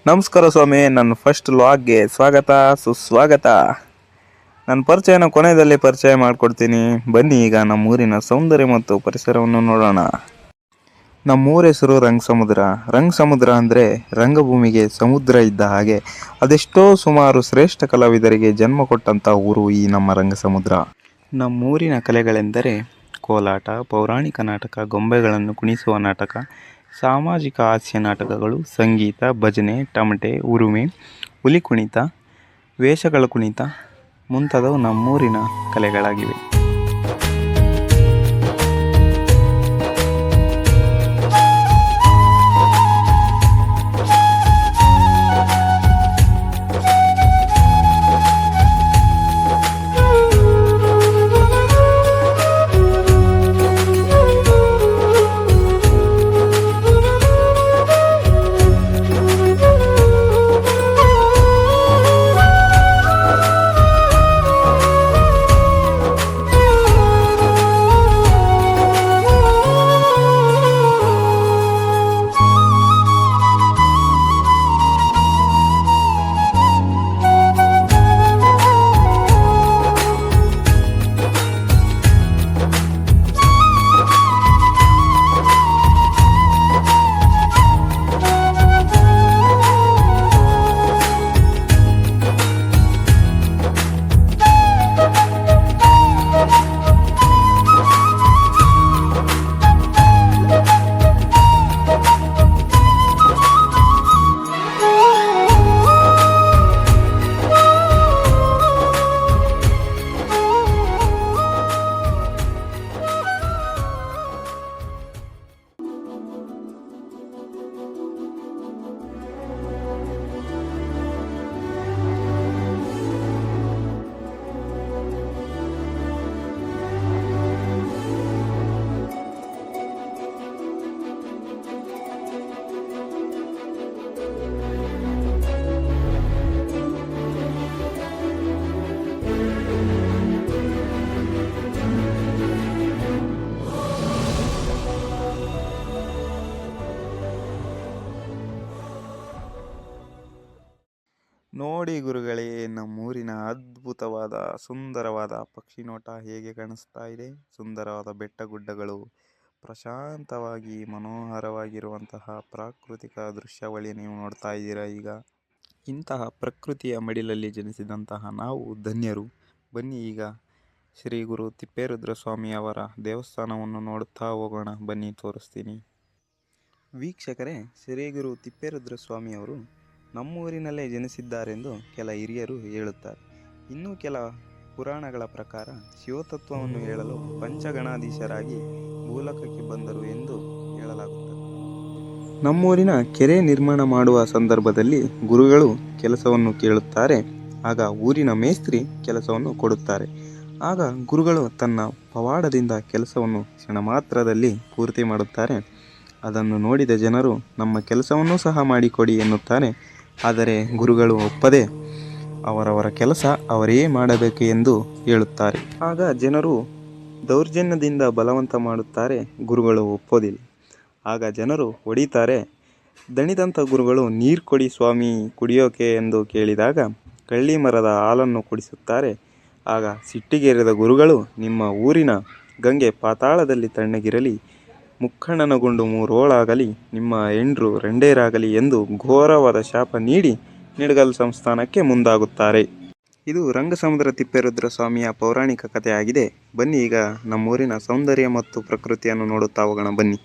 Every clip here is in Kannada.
ನಮಸ್ಕಾರ ಸ್ವಾಮಿ, ನನ್ನ ಫಸ್ಟ್ ಲಾಗ್ಗೆ ಸ್ವಾಗತ ಸುಸ್ವಾಗತ. ನನ್ನ ಪರಿಚಯನ ಕೊನೆಯಲ್ಲಿ ಪರಿಚಯ ಮಾಡಿಕೊಡ್ತೀನಿ. ಬನ್ನಿ ಈಗ ನಮ್ಮೂರಿನ ಸೌಂದರ್ಯ ಮತ್ತು ಪರಿಸರವನ್ನು ನೋಡೋಣ. ನಮ್ಮೂರ ಹೆಸರು ರಂಗಸಮುದ್ರ. ರಂಗಸಮುದ್ರ ಅಂದರೆ ರಂಗಭೂಮಿಗೆ ಸಮುದ್ರ ಇದ್ದ ಹಾಗೆ. ಅದೆಷ್ಟೋ ಸುಮಾರು ಶ್ರೇಷ್ಠ ಕಲಾವಿದರಿಗೆ ಜನ್ಮ ಕೊಟ್ಟಂಥ ಊರು ಈ ನಮ್ಮ ರಂಗಸಮುದ್ರ. ನಮ್ಮೂರಿನ ಕಲೆಗಳೆಂದರೆ ಕೋಲಾಟ, ಪೌರಾಣಿಕ ನಾಟಕ, ಗೊಂಬೆಗಳನ್ನು ಕುಣಿಸುವ ನಾಟಕ, ಸಾಮಾಜಿಕ ಹಾಸ್ಯ ನಾಟಕಗಳು, ಸಂಗೀತ, ಭಜನೆ, ತಮಟೆ, ಉರುಮೆ, ಹುಲಿ ಕುಣಿತ, ವೇಷಗಳ ಕುಣಿತ ಮುಂತಾದವು ನಮ್ಮೂರಿನ ಕಲೆಗಳಾಗಿವೆ. ನೋಡಿ ಗುರುಗಳೇ, ನಮ್ಮೂರಿನ ಅದ್ಭುತವಾದ ಸುಂದರವಾದ ಪಕ್ಷಿ ನೋಟ ಹೇಗೆ ಕಾಣಿಸ್ತಾ ಇದೆ. ಸುಂದರವಾದ ಬೆಟ್ಟ ಗುಡ್ಡಗಳು, ಪ್ರಶಾಂತವಾಗಿ ಮನೋಹರವಾಗಿರುವಂತಹ ಪ್ರಾಕೃತಿಕ ದೃಶ್ಯಾವಳಿ ನೀವು ನೋಡ್ತಾ ಇದ್ದೀರಾ. ಈಗ ಇಂತಹ ಪ್ರಕೃತಿಯ ಮಡಿಲಲ್ಲಿ ಜನಿಸಿದಂತಹ ನಾವು ಧನ್ಯರು. ಬನ್ನಿ ಈಗ ಶ್ರೀ ಗುರು ತಿಪ್ಪೇರುದ್ರ ಸ್ವಾಮಿಯವರ ದೇವಸ್ಥಾನವನ್ನು ನೋಡುತ್ತಾ ಹೋಗೋಣ. ಬನ್ನಿ ತೋರಿಸ್ತೀನಿ. ವೀಕ್ಷಕರೇ, ಶ್ರೀ ಗುರು ತಿಪ್ಪೇರುದ್ರ ಸ್ವಾಮಿಯವರು ನಮ್ಮೂರಿನಲ್ಲೇ ಜನಿಸಿದ್ದಾರೆಂದು ಕೆಲ ಹಿರಿಯರು ಹೇಳುತ್ತಾರೆ. ಇನ್ನೂ ಕೆಲ ಪುರಾಣಗಳ ಪ್ರಕಾರ ಶಿವತತ್ವವನ್ನು ಹೇಳಲು ಪಂಚಗಣಾಧೀಶರಾಗಿ ಭೂಲೋಕಕ್ಕೆ ಬಂದರು ಎಂದು ಹೇಳಲಾಗುತ್ತದೆ. ನಮ್ಮೂರಿನ ಕೆರೆ ನಿರ್ಮಾಣ ಮಾಡುವ ಸಂದರ್ಭದಲ್ಲಿ ಗುರುಗಳು ಕೆಲಸವನ್ನು ಕೇಳುತ್ತಾರೆ. ಆಗ ಊರಿನ ಮೇಸ್ತ್ರಿ ಕೆಲಸವನ್ನು ಕೊಡುತ್ತಾರೆ. ಆಗ ಗುರುಗಳು ತನ್ನ ಪವಾಡದಿಂದ ಕೆಲಸವನ್ನು ಕ್ಷಣ ಮಾತ್ರದಲ್ಲಿ ಪೂರ್ತಿ ಮಾಡುತ್ತಾರೆ. ಅದನ್ನು ನೋಡಿದ ಜನರು ನಮ್ಮ ಕೆಲಸವನ್ನು ಸಹ ಮಾಡಿಕೊಡಿ ಎನ್ನುತ್ತಾರೆ. ಆದರೆ ಗುರುಗಳು ಒಪ್ಪದೆ ಅವರವರ ಕೆಲಸ ಅವರೇ ಮಾಡಬೇಕು ಎಂದು ಹೇಳುತ್ತಾರೆ. ಆಗ ಜನರು ದೌರ್ಜನ್ಯದಿಂದ ಬಲವಂತ ಮಾಡುತ್ತಾರೆ. ಗುರುಗಳು ಒಪ್ಪೋದಿಲ್ಲ. ಆಗ ಜನರು ಹೊಡಿತಾರೆ. ದಣಿದಂಥ ಗುರುಗಳು ನೀರು ಕೊಡಿ ಸ್ವಾಮಿ ಕುಡಿಯೋಕೆ ಎಂದು ಕೇಳಿದಾಗ ಕಳ್ಳಿ ಮರದ ಹಾಲನ್ನು ಕುಡಿಸುತ್ತಾರೆ. ಆಗ ಸಿಟ್ಟಿಗೇರಿದ ಗುರುಗಳು, ನಿಮ್ಮ ಊರಿನ ಗಂಗೆ ಪಾತಾಳದಲ್ಲಿ ತಣ್ಣಗಿರಲಿ, ಮುಕ್ಕಣ್ಣನಗೊಂಡು 3 ಹೋಳಾಗಲಿ, ನಿಮ್ಮ ಹೆಂಡ್ರು ರಂಡೇರಾಗಲಿ ಎಂದು ಘೋರವಾದ ಶಾಪ ನೀಡಿ ನಿಡಗಲ್ ಸಂಸ್ಥಾನಕ್ಕೆ ಮುಂದಾಗುತ್ತಾರೆ. ಇದು ರಂಗಸಮುದ್ರ ತಿಪ್ಪೇರುದ್ರ ಸ್ವಾಮಿಯ ಪೌರಾಣಿಕ ಕಥೆಯಾಗಿದೆ. ಬನ್ನಿ ಈಗ ನಮ್ಮೂರಿನ ಸೌಂದರ್ಯ ಮತ್ತು ಪ್ರಕೃತಿಯನ್ನು ನೋಡುತ್ತಾ ಹೋಗೋಣ. ಬನ್ನಿ.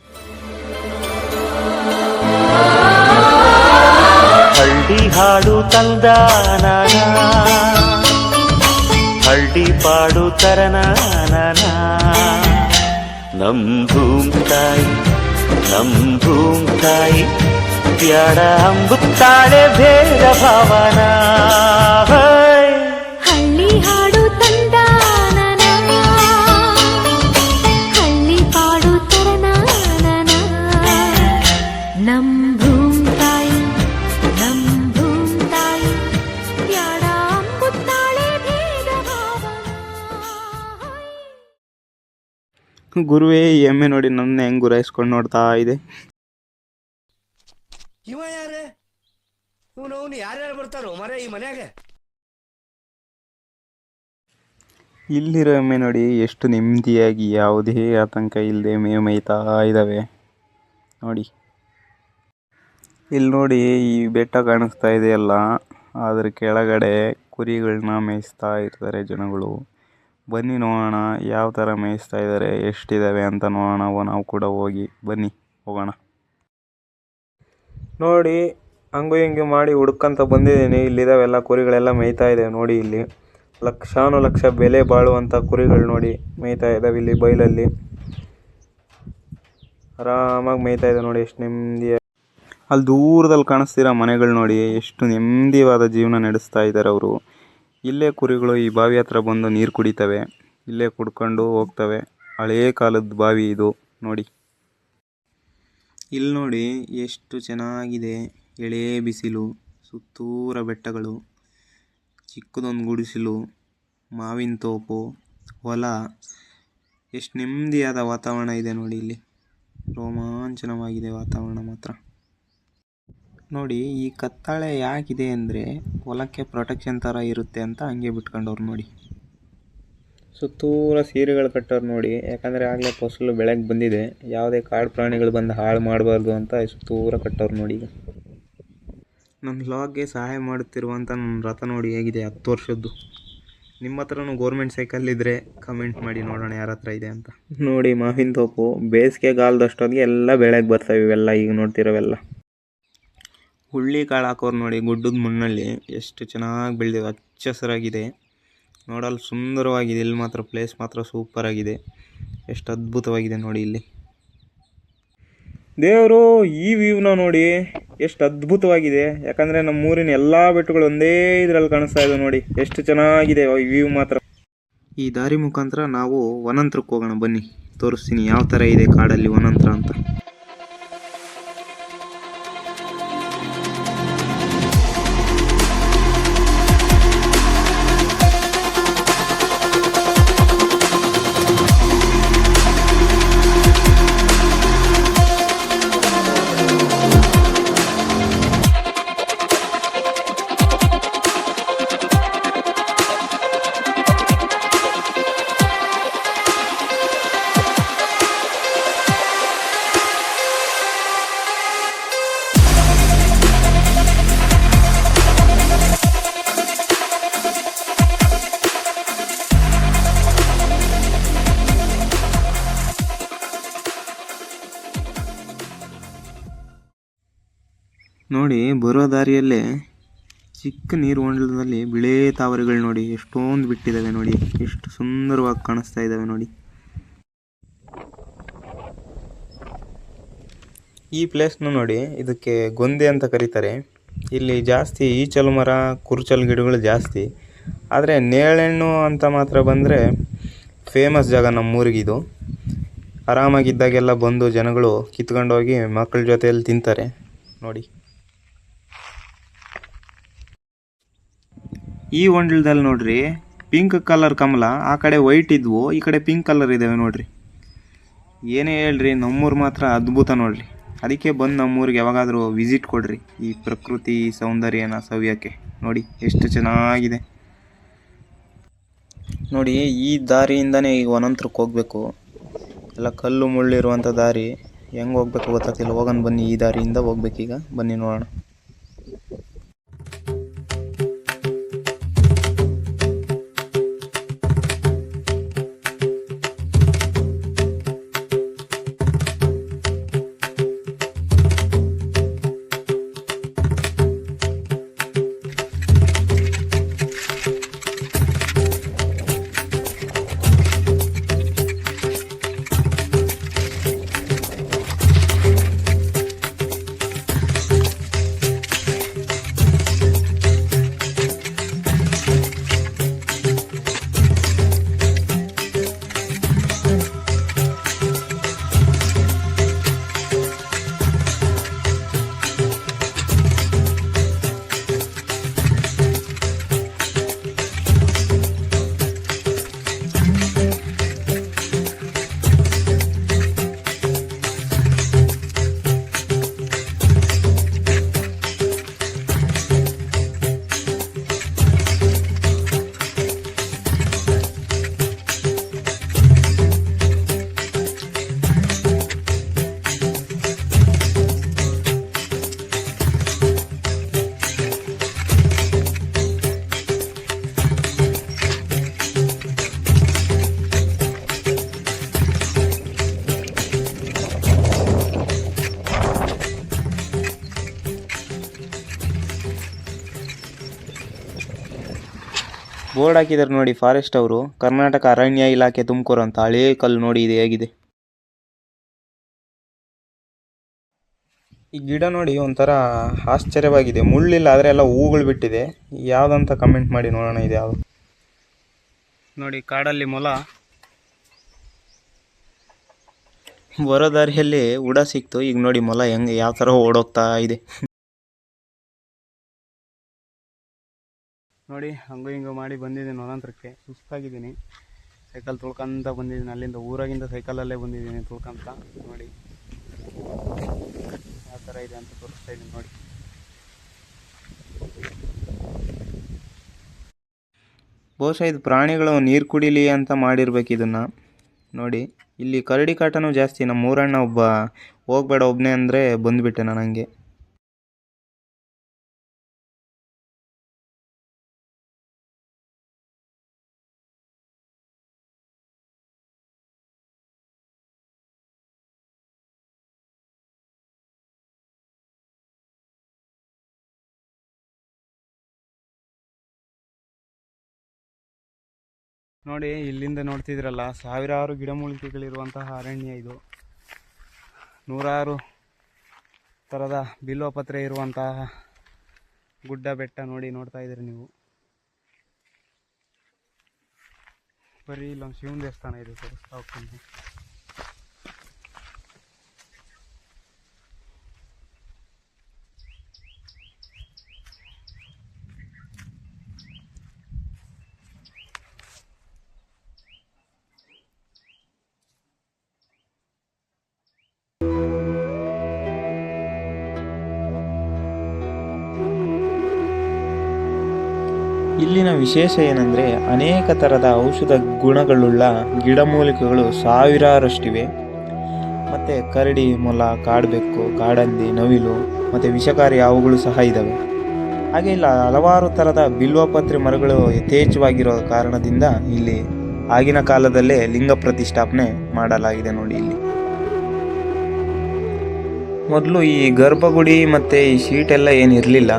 ಹಳ್ಳಿ ಹಾಡು ತಂದಾನ, ಹಳ್ಳಿ ಪಾಡು ತರನಾನ, ನಮ್ ಭೂಮ್ ತಾಯಿ ಬ್ಯಾಡ ಅಂಬುತ್ತಾಳೆ ಭೇದ ಭಾವನ. ಹಳ್ಳಿ ಹಾಡು ತಂದಾನ, ಹಳ್ಳಿ ಪಾಡು ತರನಾನ, ನಮ್ ಭೂಮ್ ತಾಯಿ ಬ್ಯಾಡ ಅಂಬುತ್ತಾಳೆ ಭೇದ ಭಾವನ. ಗುರುವೇ, ಈ ಎಮ್ಮೆ ನೋಡಿ ನನ್ನ ಹೆಂಗ್ ಗುರಾಯಿಸ್ಕೊಂಡು ನೋಡ್ತಾ ಇದೆ. ಇವ ಯಾರೇ? ಅವನು ಯಾರ್ಯಾರು ಬರ್ತಾರೋ ಮರ ಈ ಮನ್ಯಾಗ. ಇಲ್ಲಿರೋ ಎಮ್ಮೆ ನೋಡಿ ಎಷ್ಟು ನೆಮ್ಮದಿಯಾಗಿ ಯಾವುದೇ ಆತಂಕ ಇಲ್ಲದೆ ಮೇವು ಮೇಯ್ತಾ ಇದ್ದಾವೆ ನೋಡಿ. ಇಲ್ಲಿ ನೋಡಿ ಈ ಬೆಟ್ಟ ಕಾಣಿಸ್ತಾ ಇದೆಯಲ್ಲ, ಅದ್ರ ಕೆಳಗಡೆ ಕುರಿಗಳನ್ನ ಮೇಯಿಸ್ತಾ ಇರ್ತಾರೆ ಜನಗಳು. ಬನ್ನಿ ನೋಡೋಣ ಯಾವ ಥರ ಮೇಯಿಸ್ತಾ ಇದ್ದಾರೆ, ಎಷ್ಟಿದ್ದಾವೆ ಅಂತ ನೋಡೋಣ. ನಾವು ಕೂಡ ಹೋಗಿ ಬನ್ನಿ ಹೋಗೋಣ. ನೋಡಿ ಹಂಗು ಹಿಂಗೆ ಮಾಡಿ ಹುಡ್ಕಂತ ಬಂದಿದ್ದೀನಿ. ಇಲ್ಲಿದ್ದಾವೆಲ್ಲ ಕುರಿಗಳೆಲ್ಲ ಮೇಯ್ತಾ ಇದೆ ನೋಡಿ. ಇಲ್ಲಿ ಲಕ್ಷ ಬೆಲೆ ಬಾಳುವಂಥ ಕುರಿಗಳು ನೋಡಿ ಮೇಯ್ತಾ ಇದ್ದಾವೆ ಇಲ್ಲಿ ಬೈಲಲ್ಲಿ. ಆರಾಮಾಗಿ ಮೇಯ್ತಾ ಇದೆ ನೋಡಿ, ಎಷ್ಟು ನೆಮ್ಮದಿ. ಅಲ್ಲಿ ದೂರದಲ್ಲಿ ಕಾಣಿಸ್ತಿರೋ ಮನೆಗಳು ನೋಡಿ, ಎಷ್ಟು ನೆಮ್ಮದಿಯಾದ ಜೀವನ ನಡೆಸ್ತಾ ಇದ್ದಾರೆ ಅವರು. ಇಲ್ಲೇ ಕುರಿಗಳು ಈ ಬಾವಿ ಹತ್ರ ಬಂದು ನೀರು ಕುಡಿತವೆ, ಇಲ್ಲೇ ಕುಡ್ಕೊಂಡು ಹೋಗ್ತವೆ. ಹಳೇ ಕಾಲದ ಬಾವಿ ಇದು ನೋಡಿ. ಇಲ್ಲಿ ನೋಡಿ ಎಷ್ಟು ಚೆನ್ನಾಗಿದೆ, ಎಳೆ ಬಿಸಿಲು, ಸುತ್ತೂರ ಬೆಟ್ಟಗಳು, ಚಿಕ್ಕದೊಂದು ಗುಡಿಸಲು, ಮಾವಿನ ತೋಪು, ಹೊಲ, ಎಷ್ಟು ನೆಮ್ಮದಿಯಾದ ವಾತಾವರಣ ಇದೆ ನೋಡಿ. ಇಲ್ಲಿ ರೋಮಾಂಚನವಾಗಿದೆ ವಾತಾವರಣ ಮಾತ್ರ ನೋಡಿ. ಈ ಕತ್ತಾಳೆ ಯಾಕಿದೆ ಅಂದರೆ ಹೊಲಕ್ಕೆ ಪ್ರೊಟೆಕ್ಷನ್ ಥರ ಇರುತ್ತೆ ಅಂತ ಹಂಗೆ ಬಿಟ್ಕೊಂಡವ್ರು ನೋಡಿ. ಸುತ್ತೂರ ಸೀರೆಗಳು ಕಟ್ಟೋರು ನೋಡಿ, ಯಾಕಂದರೆ ಆಗಲೇ ಫಸಲು ಬೆಳಗ್ಗೆ ಬಂದಿದೆ, ಯಾವುದೇ ಕಾಡು ಪ್ರಾಣಿಗಳು ಬಂದು ಹಾಳು ಮಾಡಬಾರ್ದು ಅಂತ ಸುತ್ತೂರ ಕಟ್ಟೋರು ನೋಡಿ. ಈಗ ನನ್ನ ವ್ಲಾಗ್ಗೆ ಸಹಾಯ ಮಾಡುತ್ತಿರುವಂಥ ನನ್ನ ರಥ ನೋಡಿ ಹೇಗಿದೆ, 10 ವರ್ಷದ್ದು. ನಿಮ್ಮ ಹತ್ರನೂ ಗೋರ್ಮೆಂಟ್ ಸೈಕಲ್ ಇದ್ದರೆ ಕಮೆಂಟ್ ಮಾಡಿ ನೋಡೋಣ ಯಾರ ಹತ್ರ ಇದೆ ಅಂತ. ನೋಡಿ ಮಾವಿನ ತೋಪು, ಬೇಸಿಗೆಗಾಲದಷ್ಟೊತ್ತಿಗೆ ಎಲ್ಲ ಬೆಳೆಗೆ ಬರ್ತವೆ ಇವೆಲ್ಲ. ಈಗ ನೋಡ್ತಿರೋವೆಲ್ಲ ಹುಳ್ಳಿ ಕಾಳು ಹಾಕೋರು ನೋಡಿ, ಗುಡ್ಡದ ಮಣ್ಣಲ್ಲಿ ಎಷ್ಟು ಚೆನ್ನಾಗಿ ಬೆಳೆದಿವೆ, ಹಚ್ಚ ಹಸಿರಾಗಿದೆ, ನೋಡಲು ಸುಂದರವಾಗಿದೆ. ಇಲ್ಲಿ ಮಾತ್ರ ಪ್ಲೇಸ್ ಮಾತ್ರ ಸೂಪರಾಗಿದೆ, ಎಷ್ಟು ಅದ್ಭುತವಾಗಿದೆ ನೋಡಿ. ಇಲ್ಲಿ ದೇವರು ಈ ವ್ಯೂನ ನೋಡಿ ಎಷ್ಟು ಅದ್ಭುತವಾಗಿದೆ, ಯಾಕಂದರೆ ನಮ್ಮೂರಿನ ಎಲ್ಲ ಬೆಟ್ಟಗಳು ಒಂದೇ ಇದರಲ್ಲಿ ಕಾಣಿಸ್ತಾ ಇದೆ ನೋಡಿ, ಎಷ್ಟು ಚೆನ್ನಾಗಿದೆ ಈ ವ್ಯೂ ಮಾತ್ರ. ಈ ದಾರಿ ಮುಖಾಂತರ ನಾವು ವನಾಂತರಕ್ಕೆ ಹೋಗೋಣ ಬನ್ನಿ, ತೋರಿಸ್ತೀನಿ ಯಾವ ಥರ ಇದೆ ಕಾಡಲ್ಲಿ ವನಾಂತರ ಅಂತ. ನೋಡಿ ಬರೋ ದಾರಿಯಲ್ಲೇ ಚಿಕ್ಕ ನೀರು ಹೊಂಡದಲ್ಲಿ ಬಿಳೆ ತಾವರೆಗಳು ನೋಡಿ ಎಷ್ಟೊಂದು ಬಿಟ್ಟಿದ್ದಾವೆ ನೋಡಿ, ಎಷ್ಟು ಸುಂದರವಾಗಿ ಕಾಣಿಸ್ತಾ ಇದ್ದಾವೆ ನೋಡಿ. ಈ ಪ್ಲೇಸ್ನ ನೋಡಿ, ಇದಕ್ಕೆ ಗೊಂದೆ ಅಂತ ಕರೀತಾರೆ. ಇಲ್ಲಿ ಜಾಸ್ತಿ ಈಚಲು ಮರ, ಕುರ್ಚಲು ಗಿಡಗಳು ಜಾಸ್ತಿ. ಆದರೆ ನೇಳೆಹಣ್ಣು ಅಂತ ಮಾತ್ರ ಬಂದರೆ ಫೇಮಸ್ ಜಾಗ ನಮ್ಮೂರಿಗಿದು. ಆರಾಮಾಗಿದ್ದಾಗೆಲ್ಲ ಬಂದು ಜನಗಳು ಕಿತ್ಕೊಂಡೋಗಿ ಮಕ್ಕಳ ಜೊತೆಯಲ್ಲಿ ತಿಂತಾರೆ ನೋಡಿ. ಈ ಹೊಂಡದಲ್ಲಿ ನೋಡ್ರಿ ಪಿಂಕ್ ಕಲರ್ ಕಮಲ, ಆ ಕಡೆ ವೈಟ್ ಇದ್ವು, ಈ ಕಡೆ ಪಿಂಕ್ ಕಲರ್ ಇದ್ದಾವೆ ನೋಡ್ರಿ. ಏನೇ ಹೇಳ್ರಿ, ನಮ್ಮೂರು ಮಾತ್ರ ಅದ್ಭುತ ನೋಡ್ರಿ. ಅದಕ್ಕೆ ಬಂದು ನಮ್ಮೂರಿಗೆ ಯಾವಾಗಾದರೂ ವಿಸಿಟ್ ಕೊಡ್ರಿ, ಈ ಪ್ರಕೃತಿ ಸೌಂದರ್ಯನ ಸವಿಯೋಕ್ಕೆ. ನೋಡಿ ಎಷ್ಟು ಚೆನ್ನಾಗಿದೆ ನೋಡಿ. ಈ ದಾರಿಯಿಂದನೇ ಈಗ ವನಾಂತರಕ್ಕೆ ಹೋಗಬೇಕು, ಎಲ್ಲ ಕಲ್ಲು ಮುಳ್ಳಿರುವಂಥ ದಾರಿ, ಹೆಂಗೆ ಹೋಗ್ಬೇಕು ಗೊತ್ತಾಗ್ತಿಲ್ಲ. ಹೋಗೋಣ ಬನ್ನಿ, ಈ ದಾರಿಯಿಂದ ಹೋಗ್ಬೇಕೀಗ, ಬನ್ನಿ ನೋಡೋಣ. ಬೋರ್ಡ್ ಹಾಕಿದ್ದಾರೆ ನೋಡಿ ಫಾರೆಸ್ಟ್ ಅವರು, ಕರ್ನಾಟಕ ಅರಣ್ಯ ಇಲಾಖೆ ತುಮಕೂರು ಅಂತ. ಹಳೇ ಕಲ್ಲು ನೋಡಿ ಇದು ಹೇಗಿದೆ. ಈ ಗಿಡ ನೋಡಿ ಒಂಥರ ಆಶ್ಚರ್ಯವಾಗಿದೆ, ಮುಳ್ಳಿಲ್ಲ ಆದರೆ ಎಲ್ಲ ಹೂಗಳು ಬಿಟ್ಟಿದೆ. ಯಾವುದಂತ ಕಮೆಂಟ್ ಮಾಡಿ ನೋಡೋಣ ಇದು ಯಾವುದು. ನೋಡಿ ಕಾಡಲ್ಲಿ ಮೊಲ, ಬರೋ ದಾರಿಯಲ್ಲಿ ಉಡ ಸಿಕ್ತು. ಈಗ ನೋಡಿ ಮೊಲ ಹೆಂಗೆ ಯಾವ ಥರ ಓಡೋಗ್ತಾ ಇದೆ ನೋಡಿ. ಹಂಗೂ ಹಿಂಗೂ ಮಾಡಿ ಬಂದಿದ್ದೀನಿ ಹೊಲಾಂತರಕ್ಕೆ. ಸುಸ್ತಾಗಿದ್ದೀನಿ, ಸೈಕಲ್ ತುಳ್ಕೊಂತ ಬಂದಿದ್ದೀನಿ. ಅಲ್ಲಿಂದ ಊರಾಗಿಂದ ಸೈಕಲಲ್ಲೇ ಬಂದಿದ್ದೀನಿ ತುಳ್ಕೊಂತ. ನೋಡಿ ಯಾವ ಥರ ಇದೆ ಅಂತ ತೋರಿಸ್ತಾ ಇದ್ದೀನಿ ನೋಡಿ. ಬಹುಶಃ ಇದು ಪ್ರಾಣಿಗಳು ನೀರು ಕುಡಿಲಿ ಅಂತ ಮಾಡಿರ್ಬೇಕು ಇದನ್ನು ನೋಡಿ. ಇಲ್ಲಿ ಕರಡಿ ಕಾಟನೂ ಜಾಸ್ತಿ. ನಮ್ಮ ಊರಣ್ಣ ಒಬ್ಬ ಹೋಗ್ಬೇಡ ಒಬ್ಬನೇ ಅಂದರೆ ಬಂದುಬಿಟ್ಟೆ ನಾನು ಹಂಗೆ. ನೋಡಿ ಇಲ್ಲಿಂದ ನೋಡ್ತಿದ್ರಲ್ಲ, ಸಾವಿರಾರು ಗಿಡಮೂಲಿಕೆಗಳಿರುವಂತಹ ಅರಣ್ಯ ಇದು. ನೂರಾರು ಥರದ ಬಿಲ್ವಪತ್ರೆ ಇರುವಂತಹ ಗುಡ್ಡ ಬೆಟ್ಟ ನೋಡಿ, ನೋಡ್ತಾ ಇದ್ದೀರಿ ನೀವು. ಬರೀ ಇಲ್ಲೊಂದು ಶಿವನ ದೇವಸ್ಥಾನ ಇದೆ, ತೋರಿಸ್ತಾ ಹೋಗ್ತೀನಿ. ಇಲ್ಲಿನ ವಿಶೇಷ ಏನಂದರೆ ಅನೇಕ ಥರದ ಔಷಧ ಗುಣಗಳುಳ್ಳ ಗಿಡಮೂಲಿಕೆಗಳು ಸಾವಿರಾರಷ್ಟಿವೆ. ಮತ್ತು ಕರಡಿ, ಮೊಲ, ಕಾಡುಬೆಕ್ಕು, ಕಾಡಂದಿ, ನವಿಲು ಮತ್ತು ವಿಷಕಾರಿ ಹಾವುಗಳು ಸಹ ಇದ್ದಾವೆ. ಹಾಗೆ ಇಲ್ಲ ಹಲವಾರು ಥರದ ಬಿಲ್ವಪತ್ರೆ ಮರಗಳು ಯಥೇಚ್ಛವಾಗಿರೋ ಕಾರಣದಿಂದ ಇಲ್ಲಿ ಆಗಿನ ಕಾಲದಲ್ಲೇ ಲಿಂಗ ಪ್ರತಿಷ್ಠಾಪನೆ ಮಾಡಲಾಗಿದೆ ನೋಡಿ. ಇಲ್ಲಿ ಮೊದಲು ಈ ಗರ್ಭಗುಡಿ ಮತ್ತು ಈ ಶೀಟೆಲ್ಲ ಏನಿರಲಿಲ್ಲ,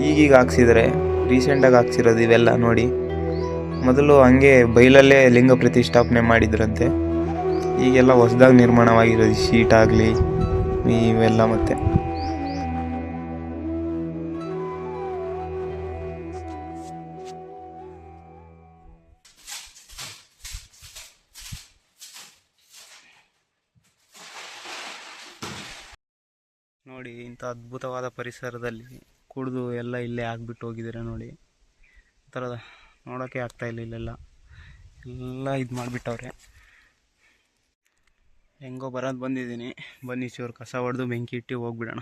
ಈಗೀಗ ಹಾಕ್ಸಿದ್ದಾರೆ, ರೀಸೆಂಟಾಗಿ ಹಾಕ್ಸಿರೋದು ಇವೆಲ್ಲ ನೋಡಿ. ಮೊದಲು ಹಂಗೆ ಬೈಲಲ್ಲೇ ಲಿಂಗ ಪ್ರತಿಷ್ಠಾಪನೆ ಮಾಡಿದ್ರಂತೆ. ಈಗೆಲ್ಲ ಹೊಸದಾಗಿ ನಿರ್ಮಾಣವಾಗಿರೋದು ಶೀಟ್ ಆಗಲಿ ಇವೆಲ್ಲ. ಮತ್ತೆ ನೋಡಿ ಇಂಥ ಅದ್ಭುತವಾದ ಪರಿಸರದಲ್ಲಿ ಕುಡಿದು ಎಲ್ಲ ಇಲ್ಲೇ ಆಗಿಬಿಟ್ಟು ಹೋಗಿದ್ದಾರೆ ನೋಡಿ. ಥರದ ನೋಡೋಕ್ಕೆ ಆಗ್ತಾಯಿಲ್ಲ, ಇಲ್ಲೆಲ್ಲ ಎಲ್ಲ ಇದು ಮಾಡಿಬಿಟ್ಟವ್ರೆ. ಹೆಂಗೋ ಬರೋದು ಬಂದಿದ್ದೀನಿ, ಬನ್ನಿ ಚೂರು ಕಸ ಹೊಡೆದು ಬೆಂಕಿ ಇಟ್ಟು ಹೋಗ್ಬಿಡೋಣ.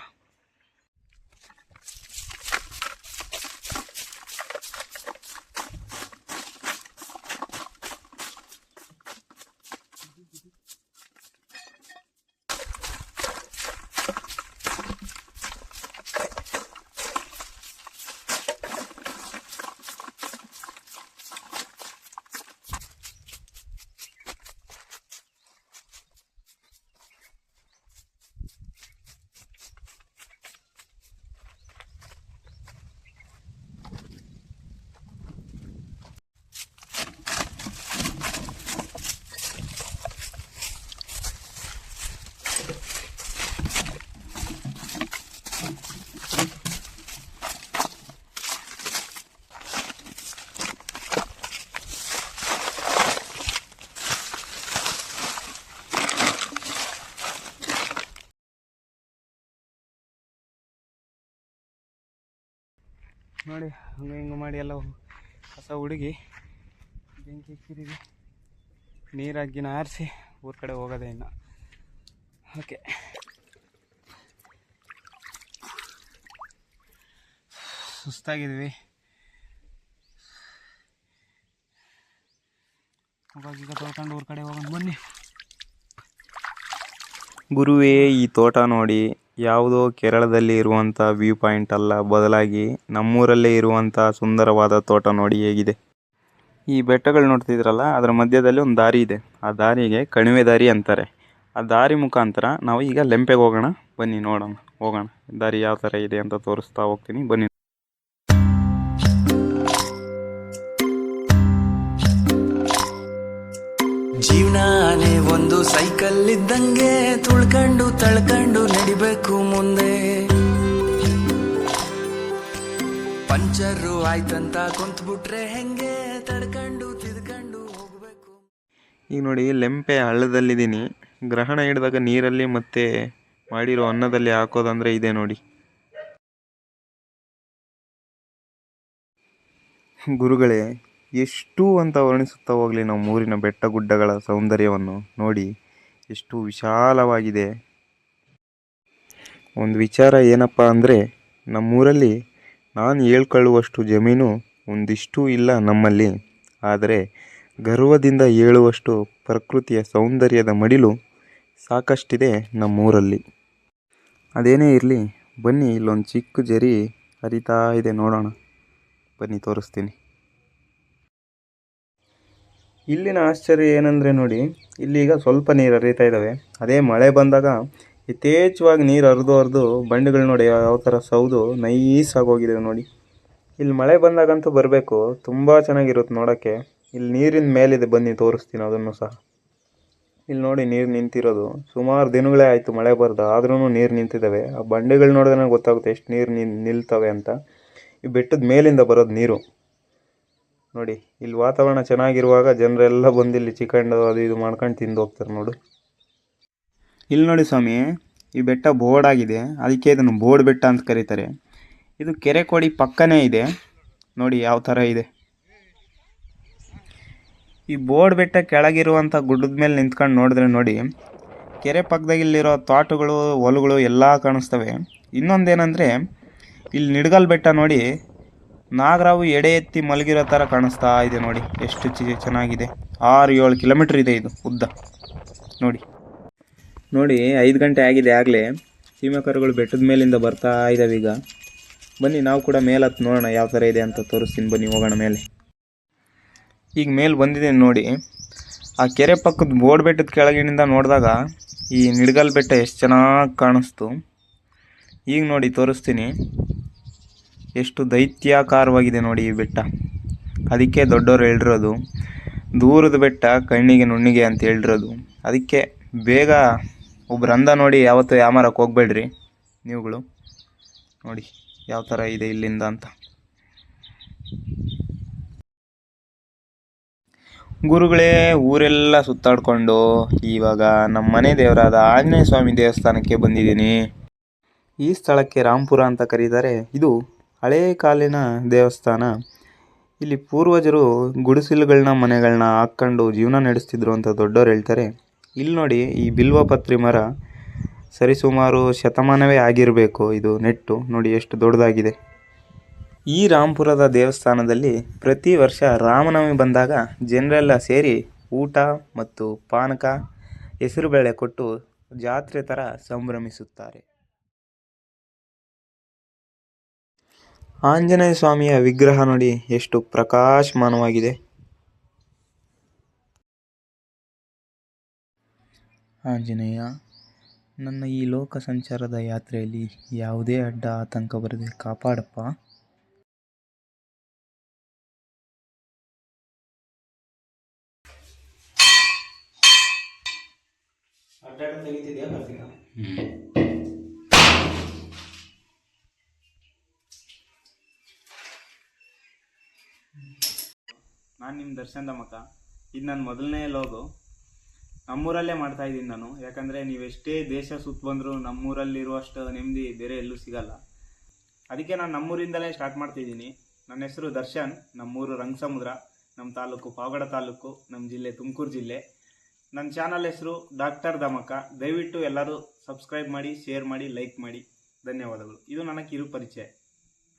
ನೋಡಿ ಹಂಗೆ ಹಿಂಗೆ ಮಾಡಿ ಎಲ್ಲ ಕಸ ಹುಡುಗಿ ಬೆಂಕಿ ಇಕ್ಕಿದ್ದೀವಿ. ನೀರಾಗಿನ ಆರಿಸಿ ಊರ ಕಡೆ ಹೋಗೋದೇ ಇನ್ನು. ಓಕೆ, ಸುಸ್ತಾಗಿದ್ವಿ. ಈಗ ತೊಳ್ಕೊಂಡು ಊರ ಕಡೆ ಹೋಗೋಣ ಬನ್ನಿ. ಗುರುವೇ, ಈ ತೋಟ ನೋಡಿ, ಯಾವುದೋ ಕೇರಳದಲ್ಲಿ ಇರುವಂಥ ವ್ಯೂ ಪಾಯಿಂಟ್ ಅಲ್ಲ, ಬದಲಾಗಿ ನಮ್ಮೂರಲ್ಲೇ ಇರುವಂಥ ಸುಂದರವಾದ ತೋಟ ನೋಡಿ ಹೇಗಿದೆ. ಈ ಬೆಟ್ಟಗಳು ನೋಡ್ತಿದ್ರಲ್ಲ, ಅದರ ಮಧ್ಯದಲ್ಲಿ ಒಂದು ದಾರಿ ಇದೆ. ಆ ದಾರಿಗೆ ಕಣಿವೆ ದಾರಿ ಅಂತಾರೆ. ಆ ದಾರಿ ಮುಖಾಂತರ ನಾವು ಈಗ ಲೆಂಪೆಗೆ ಹೋಗೋಣ. ಬನ್ನಿ ನೋಡೋಣ, ಹೋಗೋಣ. ದಾರಿ ಯಾವ ಥರ ಇದೆ ಅಂತ ತೋರಿಸ್ತಾ ಹೋಗ್ತೀನಿ ಬನ್ನಿ. ಕಲ್ಲಿದ್ದಂಗೆ ತುಳ್ಕೊಂಡು ತಳ್ಕೊಂಡು ನಡಿಬೇಕು ಮುಂದೆ. ಪಂಚರು ಆಯ್ತಂತ ಕುಂತ್ಬಿಟ್ರೆ ಹೆಂಗೆ ತಡ್ಕೊಂಡು ತಿದ್ಕೊಂಡು ಹೋಗ್ಬೇಕು. ಈಗ ನೋಡಿ ಲೆಂಪೆ ಹಳ್ಳದಲ್ಲಿದ್ದೀನಿ. ಗ್ರಹಣ ಹಿಡಿದಾಗ ನೀರಲ್ಲಿ ಮತ್ತೆ ಮಾಡಿರೋ ಅನ್ನದಲ್ಲಿ ಹಾಕೋದಂದ್ರೆ ಇದೆ ನೋಡಿ. ಗುರುಗಳೇ, ಎಷ್ಟು ಅಂತ ವರ್ಣಿಸುತ್ತಾ ಹೋಗಲಿ ನಮ್ಮ ಊರಿನ ಬೆಟ್ಟ ಗುಡ್ಡಗಳ ಸೌಂದರ್ಯವನ್ನು ನೋಡಿ, ಎಷ್ಟು ವಿಶಾಲವಾಗಿದೆ. ಒಂದು ವಿಚಾರ ಏನಪ್ಪ ಅಂದರೆ, ನಮ್ಮೂರಲ್ಲಿ ನಾನು ಹೇಳ್ಕೊಳ್ಳುವಷ್ಟು ಜಮೀನು ಒಂದಿಷ್ಟು ಇಲ್ಲ ನಮ್ಮಲ್ಲಿ. ಆದರೆ ಗರ್ವದಿಂದ ಹೇಳುವಷ್ಟು ಪ್ರಕೃತಿಯ ಸೌಂದರ್ಯದ ಮಡಿಲು ಸಾಕಷ್ಟಿದೆ ನಮ್ಮೂರಲ್ಲಿ. ಅದೇನೇ ಇರಲಿ, ಬನ್ನಿ ಇಲ್ಲೊಂದು ಚಿಕ್ಕ ಜರಿ ಹರಿತಾ ಇದೆ, ನೋಡೋಣ ಬನ್ನಿ ತೋರಿಸ್ತೀನಿ. ಇಲ್ಲಿನ ಆಶ್ಚರ್ಯ ಏನಂದರೆ ನೋಡಿ, ಇಲ್ಲಿಗ ಸ್ವಲ್ಪ ನೀರು ಹರಿತಾ ಇದ್ದಾವೆ. ಅದೇ ಮಳೆ ಬಂದಾಗ ಯಥೇಚ್ಛವಾಗಿ ನೀರು ಹರಿದು ಬಂಡೆಗಳು ನೋಡಿ ಯಾವ ಥರ ಸೌದು ನೈಸ್ ಆಗೋಗಿದೆ ನೋಡಿ. ಇಲ್ಲಿ ಮಳೆ ಬಂದಾಗಂತೂ ಬರಬೇಕು, ತುಂಬ ಚೆನ್ನಾಗಿರುತ್ತೆ ನೋಡೋಕ್ಕೆ. ಇಲ್ಲಿ ನೀರಿನ ಮೇಲಿದೆ, ಬನ್ನಿ ತೋರಿಸ್ತೀನಿ ಅದನ್ನು ಸಹ. ಇಲ್ಲಿ ನೋಡಿ ನೀರು ನಿಂತಿರೋದು, ಸುಮಾರು ದಿನಗಳೇ ಆಯಿತು ಮಳೆ ಬರ್ದು, ಆದ್ರೂ ನೀರು ನಿಂತಿದ್ದಾವೆ. ಆ ಬಂಡೆಗಳು ನೋಡಿದ್ರೆ ಗೊತ್ತಾಗುತ್ತೆ ಎಷ್ಟು ನೀರು ನಿಲ್ತವೆ ಅಂತ. ಈ ಬೆಟ್ಟದ ಮೇಲಿಂದ ಬರೋದು ನೀರು ನೋಡಿ. ಇಲ್ಲಿ ವಾತಾವರಣ ಚೆನ್ನಾಗಿರುವಾಗ ಜನರೆಲ್ಲ ಬಂದು ಇಲ್ಲಿ ಚಿಕನ್ ಅದು ಇದು ಮಾಡ್ಕೊಂಡು ತಿಂದು ಹೋಗ್ತಾರೆ ನೋಡು. ಇಲ್ಲಿ ನೋಡಿ ಸ್ವಾಮಿ, ಈ ಬೆಟ್ಟ ಬೋರ್ಡಾಗಿದೆ, ಅದಕ್ಕೆ ಇದನ್ನು ಬೋರ್ಡ್ ಬೆಟ್ಟ ಅಂತ ಕರೀತಾರೆ. ಇದು ಕೆರೆ ಕೋಡಿ ಪಕ್ಕನೇ ಇದೆ ನೋಡಿ ಯಾವ ಥರ ಇದೆ. ಈ ಬೋರ್ಡ್ ಬೆಟ್ಟ ಕೆಳಗಿರುವಂಥ ಗುಡ್ಡದ ಮೇಲೆ ನಿಂತ್ಕೊಂಡು ನೋಡಿದ್ರೆ ನೋಡಿ, ಕೆರೆ ಪಕ್ಕದಾಗಿಲ್ಲಿರೋ ತೋಟಗಳು ಹೊಲಗಳು ಎಲ್ಲ ಕಾಣಿಸ್ತವೆ. ಇನ್ನೊಂದೇನೆಂದರೆ, ಇಲ್ಲಿ ನಿಡ್ಗಲ್ ಬೆಟ್ಟ ನೋಡಿ, ನಾಗರಾವು ಎಡೆ ಎತ್ತಿ ಮಲಗಿರೋ ಥರ ಕಾಣಿಸ್ತಾ ಇದೆ ನೋಡಿ. ಎಷ್ಟು ಚೆನ್ನಾಗಿದೆ. 6-7 ಕಿಲೋಮೀಟ್ರ್ ಇದೆ ಇದು ಉದ್ದ ನೋಡಿ. 5 ಗಂಟೆ ಆಗಿದೆ ಆಗಲೇ. ಸೀಮೆ ಕರುಗಳು ಬೆಟ್ಟದ ಮೇಲಿಂದ ಬರ್ತಾ ಇದ್ದಾವೆ. ಈಗ ಬನ್ನಿ ನಾವು ಕೂಡ ಮೇಲೆ ಹತ್ತು ನೋಡೋಣ ಯಾವ ಥರ ಇದೆ ಅಂತ ತೋರಿಸ್ತೀನಿ. ಬನ್ನಿ ಹೋಗೋಣ ಮೇಲೆ. ಈಗ ಮೇಲೆ ಬಂದಿದ್ದೀನಿ ನೋಡಿ. ಆ ಕೆರೆ ಪಕ್ಕದ ಬೋರ್ಡ್ ಬೆಟ್ಟದ ಕೆಳಗಿನಿಂದ ನೋಡಿದಾಗ ಈ ನಿಡ್ಗಲ್ ಬೆಟ್ಟ ಎಷ್ಟು ಚೆನ್ನಾಗಿ ಕಾಣಿಸ್ತು. ಈಗ ನೋಡಿ ತೋರಿಸ್ತೀನಿ, ಎಷ್ಟು ದೈತ್ಯಾಕಾರವಾಗಿದೆ ನೋಡಿ ಈ ಬೆಟ್ಟ. ಅದಕ್ಕೆ ದೊಡ್ಡವರು ಹೇಳಿರೋದು, ದೂರದ ಬೆಟ್ಟ ಕಣ್ಣಿಗೆ ನುಣ್ಣಿಗೆ ಅಂತ ಹೇಳಿರೋದು. ಅದಕ್ಕೆ ಬೇಗ ಒಬ್ರು ಅಂದ ನೋಡಿ, ಯಾವತ್ತೂ ಯಾಮಾರಕ್ಕೆ ಹೋಗ್ಬೇಡ್ರಿ ನೀವುಗಳು. ನೋಡಿ ಯಾವ ಥರ ಇದೆ ಇಲ್ಲಿಂದ ಅಂತ. ಗುರುಗಳೇ, ಊರೆಲ್ಲ ಸುತ್ತಾಡಿಕೊಂಡು ಇವಾಗ ನಮ್ಮ ಮನೆ ದೇವರಾದ ಆಂಜನೇಯ ಸ್ವಾಮಿ ದೇವಸ್ಥಾನಕ್ಕೆ ಬಂದಿದ್ದೀನಿ. ಈ ಸ್ಥಳಕ್ಕೆ ರಾಂಪುರ ಅಂತ ಕರೀತಾರೆ. ಇದು ಹಳೇ ಕಾಲಿನ ದೇವಸ್ಥಾನ. ಇಲ್ಲಿ ಪೂರ್ವಜರು ಗುಡಿಸಲುಗಳನ್ನ ಮನೆಗಳನ್ನ ಹಾಕ್ಕೊಂಡು ಜೀವನ ನಡೆಸ್ತಿದ್ರು ಅಂತ ದೊಡ್ಡವರು ಹೇಳ್ತಾರೆ. ಇಲ್ಲಿ ನೋಡಿ, ಈ ಬಿಲ್ವಪತ್ರಿ ಮರ ಸರಿಸುಮಾರು ಶತಮಾನವೇ ಆಗಿರಬೇಕು ಇದು ನೆಟ್ಟು. ನೋಡಿ ಎಷ್ಟು ದೊಡ್ಡದಾಗಿದೆ. ಈ ರಾಂಪುರದ ದೇವಸ್ಥಾನದಲ್ಲಿ ಪ್ರತಿ ವರ್ಷ ರಾಮನವಮಿ ಬಂದಾಗ ಜನರೆಲ್ಲ ಸೇರಿ ಊಟ ಮತ್ತು ಪಾನಕ, ಹೆಸರುಬೇಳೆ ಕೊಟ್ಟು ಜಾತ್ರೆ ಥರ ಸಂಭ್ರಮಿಸುತ್ತಾರೆ. ಆಂಜನೇಯ ಸ್ವಾಮಿಯ ವಿಗ್ರಹ ನೋಡಿ ಎಷ್ಟು ಪ್ರಕಾಶಮಾನವಾಗಿದೆ. ಆಂಜನೇಯ, ನನ್ನ ಈ ಲೋಕ ಸಂಚಾರದ ಯಾತ್ರೆಯಲ್ಲಿ ಯಾವುದೇ ಅಡ್ಡ ಆತಂಕ ಬರದೆ ಕಾಪಾಡಪ್ಪ. ನಾನು ನಿಮ್ಮ ದರ್ಶನದ ಮಕ್ಕ. ಇದು ನನ್ನ ಮೊದಲನೇ ಲೋಗು. ನಮ್ಮೂರಲ್ಲೇ ಮಾಡ್ತಾ ಇದ್ದೀನಿ ನಾನು. ಯಾಕಂದರೆ ನೀವೆಷ್ಟೇ ದೇಶ ಸುತ್ತ ಬಂದರೂ ನಮ್ಮೂರಲ್ಲಿರುವಷ್ಟು ನೆಮ್ಮದಿ ಬೇರೆ ಎಲ್ಲೂ ಸಿಗಲ್ಲ. ಅದಕ್ಕೆ ನಾನು ನಮ್ಮೂರಿಂದಲೇ ಸ್ಟಾರ್ಟ್ ಮಾಡ್ತಿದ್ದೀನಿ. ನನ್ನ ಹೆಸರು ದರ್ಶನ್. ನಮ್ಮೂರು ರಂಗಸಮುದ್ರ, ನಮ್ಮ ತಾಲೂಕು ಪಾವಗಡ ತಾಲೂಕು, ನಮ್ಮ ಜಿಲ್ಲೆ ತುಮಕೂರು ಜಿಲ್ಲೆ. ನನ್ನ ಚಾನಲ್ ಹೆಸರು ಡಾಕ್ಟರ್ ದಮಕ. ದಯವಿಟ್ಟು ಎಲ್ಲರೂ ಸಬ್ಸ್ಕ್ರೈಬ್ ಮಾಡಿ, ಶೇರ್ ಮಾಡಿ, ಲೈಕ್ ಮಾಡಿ. ಧನ್ಯವಾದಗಳು. ಇದು ನನ್ನ ಕಿರು ಪರಿಚಯ.